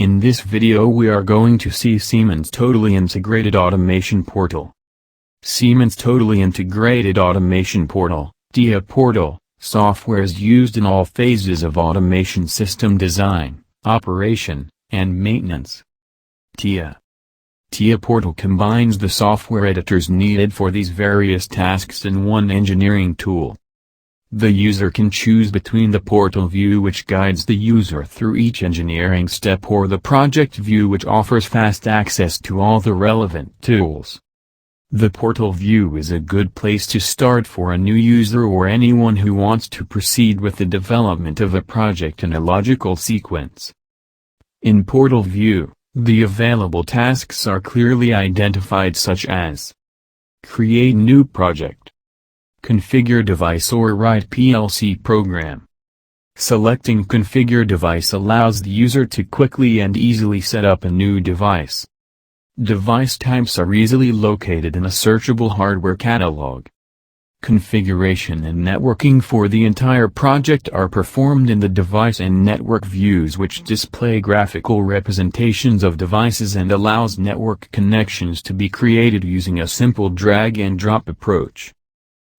In this video we are going to see Siemens Totally Integrated Automation Portal. Siemens Totally Integrated Automation Portal, TIA Portal, software is used in all phases of automation system design, operation, and maintenance. TIA Portal combines the software editors needed for these various tasks in one engineering tool. The user can choose between the portal view, which guides the user through each engineering step, or the project view, which offers fast access to all the relevant tools. The portal view is a good place to start for a new user or anyone who wants to proceed with the development of a project in a logical sequence. In portal view, the available tasks are clearly identified, such as create new project, configure device or write PLC program. Selecting configure device allows the user to quickly and easily set up a new device. Device types are easily located in a searchable hardware catalog. Configuration and networking for the entire project are performed in the device and network views, which display graphical representations of devices and allows network connections to be created using a simple drag and drop approach.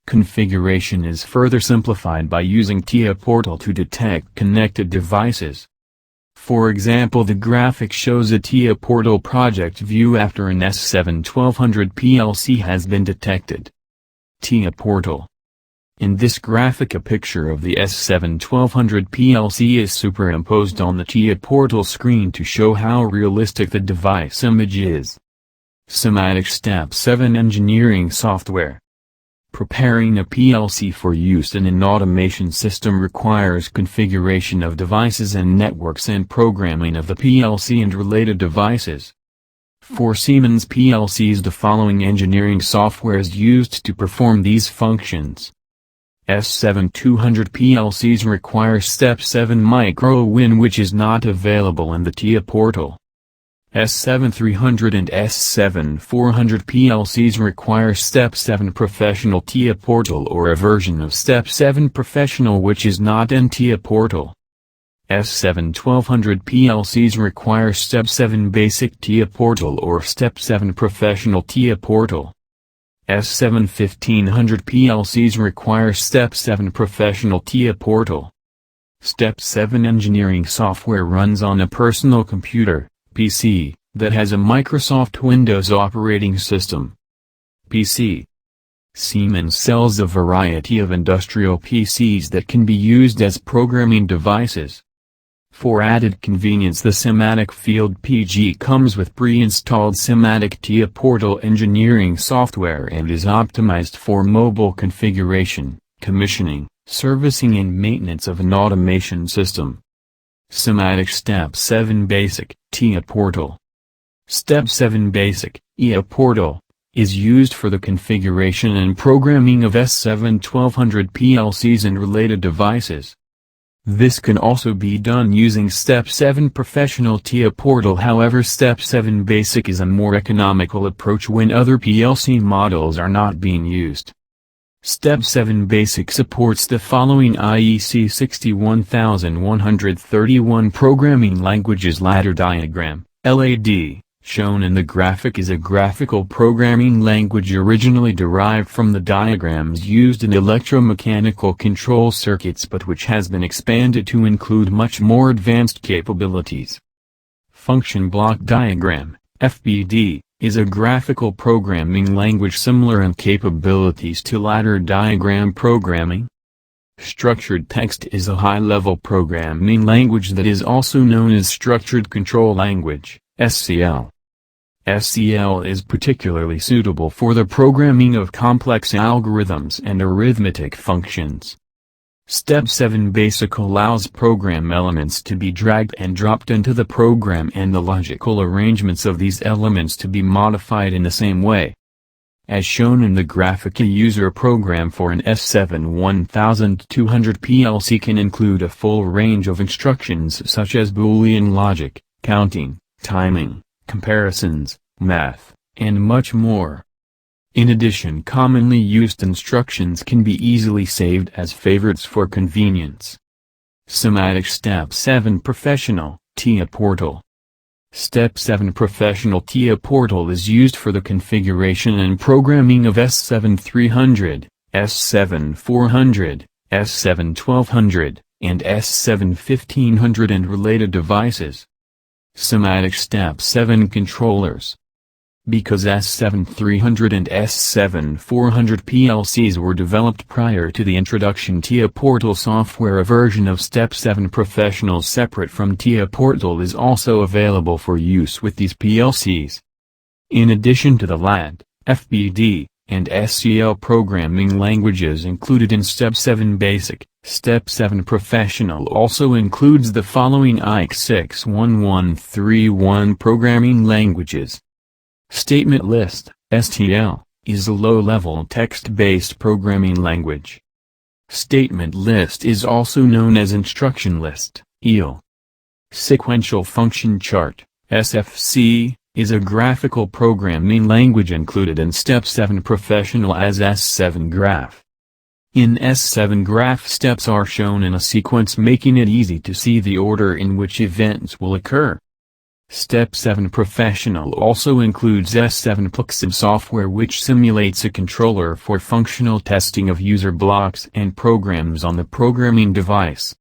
Configuration is further simplified by using TIA Portal to detect connected devices. For example, the graphic shows a TIA Portal project view after an S7-1200 PLC has been detected. TIA Portal. In this graphic, a picture of the S7-1200 PLC is superimposed on the TIA Portal screen to show how realistic the device image is. Schematic Step 7 Engineering Software. Preparing a PLC for use in an automation system requires configuration of devices and networks and programming of the PLC and related devices. For Siemens PLCs, the following engineering software is used to perform these functions. S7-200 PLCs require Step 7 Micro-Win, which is not available in the TIA Portal. S7-300 and S7-400 PLCs require Step 7 Professional TIA Portal, or a version of Step 7 Professional which is not in TIA Portal. S7-1200 PLCs require Step 7 Basic TIA Portal or Step 7 Professional TIA Portal. S7-1500 PLCs require Step 7 Professional TIA Portal. Step 7 engineering software runs on a personal computer, PC, that has a Microsoft Windows operating system. PC. Siemens sells a variety of industrial PCs that can be used as programming devices. For added convenience, the Simatic Field PG comes with pre-installed Simatic TIA Portal engineering software and is optimized for mobile configuration, commissioning, servicing and maintenance of an automation system. Simatic Step 7 Basic TIA Portal. Step 7 Basic TIA Portal is used for the configuration and programming of S7-1200 PLCs and related devices. This can also be done using Step 7 Professional TIA Portal. However, Step 7 Basic is a more economical approach when other PLC models are not being used. Step 7 Basic supports the following IEC 61131 programming languages. Ladder diagram, LAD, shown in the graphic, is a graphical programming language originally derived from the diagrams used in electromechanical control circuits, but which has been expanded to include much more advanced capabilities. Function block diagram, FBD, is a graphical programming language similar in capabilities to ladder diagram programming. Structured text is a high-level programming language that is also known as Structured Control Language, SCL. SCL is particularly suitable for the programming of complex algorithms and arithmetic functions. Step 7 Basic allows program elements to be dragged and dropped into the program and the logical arrangements of these elements to be modified in the same way. As shown in the graphic, a user program for an S7-1200 PLC can include a full range of instructions such as Boolean logic, counting, timing, comparisons, math, and much more. In addition, commonly used instructions can be easily saved as favorites for convenience. Simatic Step 7 Professional TIA Portal. Step 7 Professional TIA portal is used for the configuration and programming of S7-300, S7-400, S7-1200, and S7-1500 and related devices. Schematic Step 7 Controllers. Because S7-300 and S7-400 PLCs were developed prior to the introduction TIA Portal software, a version of Step 7 Professional separate from TIA Portal is also available for use with these PLCs. In addition to the LAD, FBD, and SCL programming languages included in Step 7 Basic, Step 7 Professional also includes the following IC61131 programming languages. Statement List, STL, is a low-level text-based programming language. Statement List is also known as Instruction List, EL. Sequential Function Chart, SFC, is a graphical programming language included in Step 7 Professional as S7 Graph. In S7 Graph, steps are shown in a sequence, making it easy to see the order in which events will occur. Step 7 Professional also includes S7 PLC'S software, which simulates a controller for functional testing of user blocks and programs on the programming device.